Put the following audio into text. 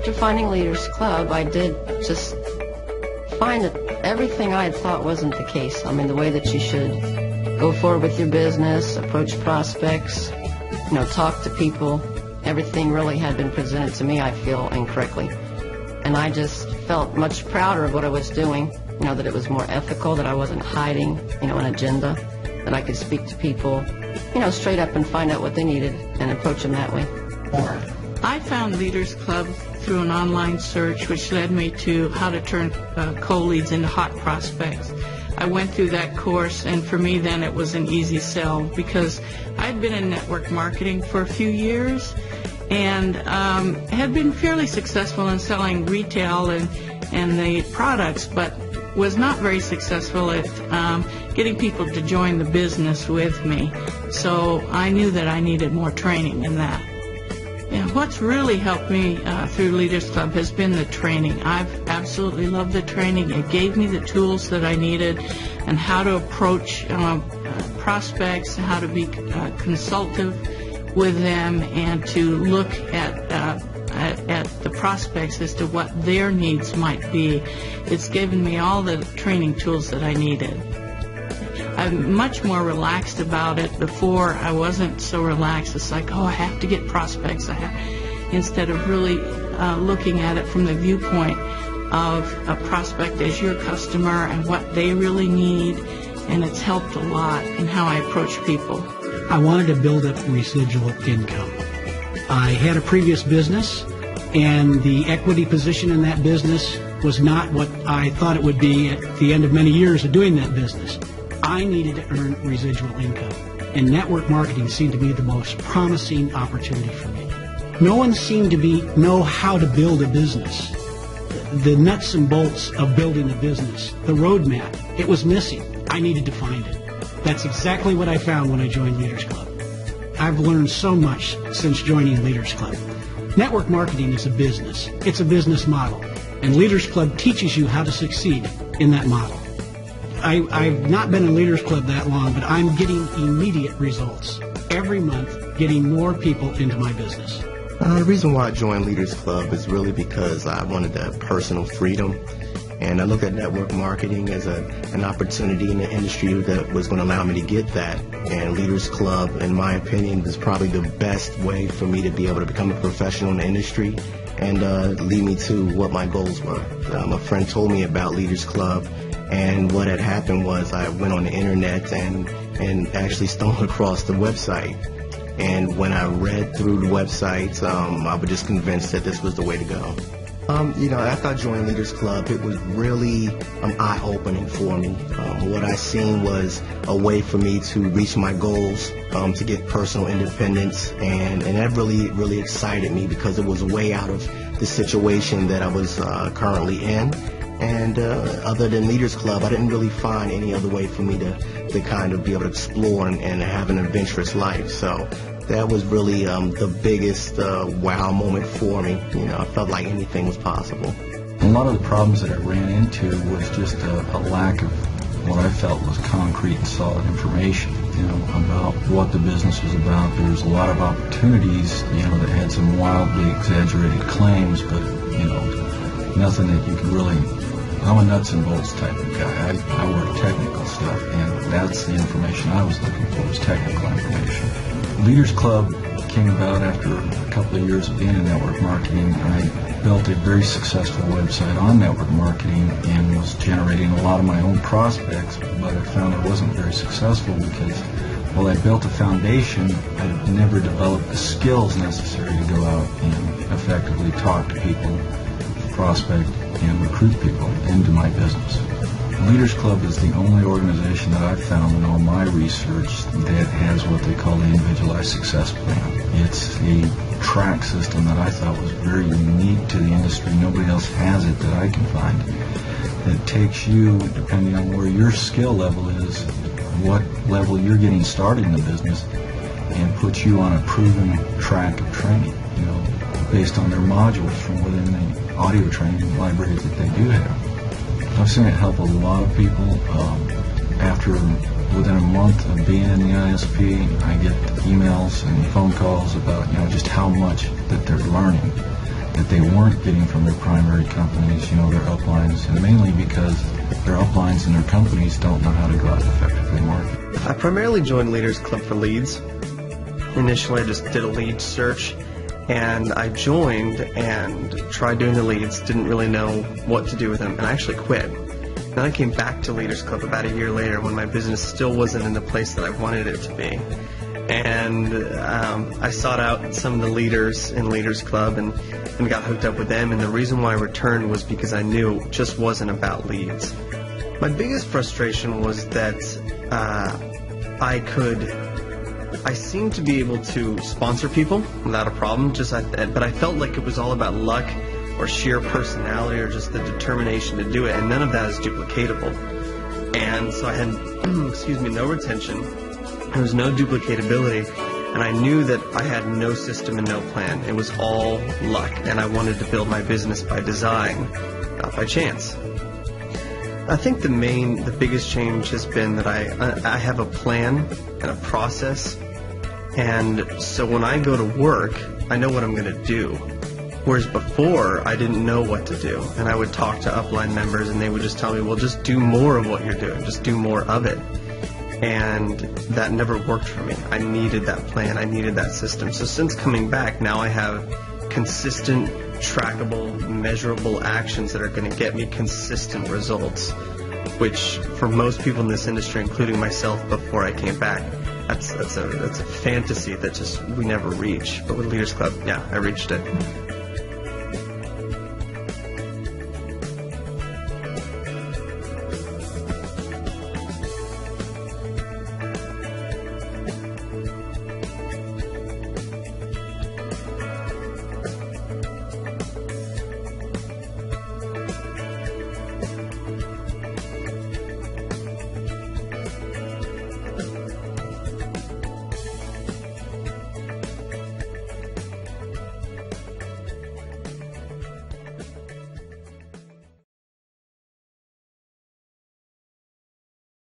after finding Leaders Club, I did just find that everything I had thought wasn't the case. I mean, the way that you should go forward with your business, approach prospects, talk to people, everything really had been presented to me, I feel, incorrectly. And I just felt much prouder of what I was doing, that it was more ethical, that I wasn't hiding, an agenda, that I could speak to people, straight up and find out what they needed and approach them that way. I found Leaders Club through an online search, which led me to how to turn cold leads into hot prospects. I went through that course, and for me then it was an easy sell because I'd been in network marketing for a few years and had been fairly successful in selling retail and the products, but was not very successful at getting people to join the business with me. So I knew that I needed more training in that. Yeah, what's really helped me through Leaders Club has been the training. I've absolutely loved the training. It gave me the tools that I needed and how to approach prospects, how to be consultative with them, and to look at the prospects as to what their needs might be. It's given me all the training tools that I needed. I'm much more relaxed about it. Before, I wasn't so relaxed. It's like, I have to get prospects. Instead of really looking at it from the viewpoint of a prospect as your customer and what they really need, and it's helped a lot in how I approach people. I wanted to build up residual income. I had a previous business, and the equity position in that business was not what I thought it would be at the end of many years of doing that business. I needed to earn residual income, and network marketing seemed to be the most promising opportunity for me. No one seemed to know how to build a business. The nuts and bolts of building a business, the roadmap, it was missing. I needed to find it. That's exactly what I found when I joined Leaders Club. I've learned so much since joining Leaders Club. Network marketing is a business. It's a business model, and Leaders Club teaches you how to succeed in that model. I've not been in Leaders Club that long, but I'm getting immediate results. Every month, getting more people into my business. The reason why I joined Leaders Club is really because I wanted that personal freedom. And I looked at network marketing as an opportunity in the industry that was going to allow me to get that. And Leaders Club, in my opinion, is probably the best way for me to be able to become a professional in the industry and lead me to what my goals were. A friend told me about Leaders Club. And what had happened was I went on the internet and actually stumbled across the website. And when I read through the website, I was just convinced that this was the way to go. After I joined Leaders Club, it was really eye-opening for me. What I seen was a way for me to reach my goals, to get personal independence, and that really excited me because it was a way out of the situation that I was currently in. And other than Leaders Club, I didn't really find any other way for me to kind of be able to explore and have an adventurous life. So that was really the biggest wow moment for me. I felt like anything was possible. A lot of the problems that I ran into was just a lack of what I felt was concrete and solid information, about what the business was about. There was a lot of opportunities, that had some wildly exaggerated claims, but, nothing that you could really... I'm a nuts and bolts type of guy. I work technical stuff, and that's the information I was looking for, was technical information. Leaders Club came about after a couple of years of being in network marketing. I built a very successful website on network marketing and was generating a lot of my own prospects, but I found I wasn't very successful because while I built a foundation, I never developed the skills necessary to go out and effectively talk to people, prospect, and recruit people into my business. Leaders Club is the only organization that I've found in all my research that has what they call the Individualized Success Plan. It's a track system that I thought was very unique to the industry. Nobody else has it that I can find. That takes you, depending on where your skill level is, what level you're getting started in the business, and puts you on a proven track of training, based on their modules from within the audio training library that they do have. I've seen it help a lot of people. Within a month of being in the ISP, I get emails and phone calls about just how much that they're learning. that they weren't getting from their primary companies, their uplines, and mainly because their uplines and their companies don't know how to go out and effectively market. I primarily joined Leaders Club for leads. Initially, I just did a lead search, and I joined and tried doing the leads, didn't really know what to do with them, and I actually quit. Then I came back to Leaders Club about a year later when my business still wasn't in the place that I wanted it to be. And I sought out some of the leaders in Leaders Club and got hooked up with them, and the reason why I returned was because I knew it just wasn't about leads. My biggest frustration was that I seemed to be able to sponsor people without a problem, but I felt like it was all about luck or sheer personality or just the determination to do it, and none of that is duplicatable. And so I had, no retention. There was no duplicatability, and I knew that I had no system and no plan. It was all luck, and I wanted to build my business by design, not by chance. I think the biggest change has been that I have a plan and a process, and so when I go to work, I know what I'm going to do. Whereas before, I didn't know what to do, and I would talk to upline members, and they would just tell me, well, just do more of what you're doing, just do more of it. And that never worked for me. I needed that plan, I needed that system. So since coming back, now I have consistent, trackable, measurable actions that are going to get me consistent results, which for most people in this industry, including myself before I came back, that's a fantasy that we never reach. But with Leaders Club, yeah, I reached it.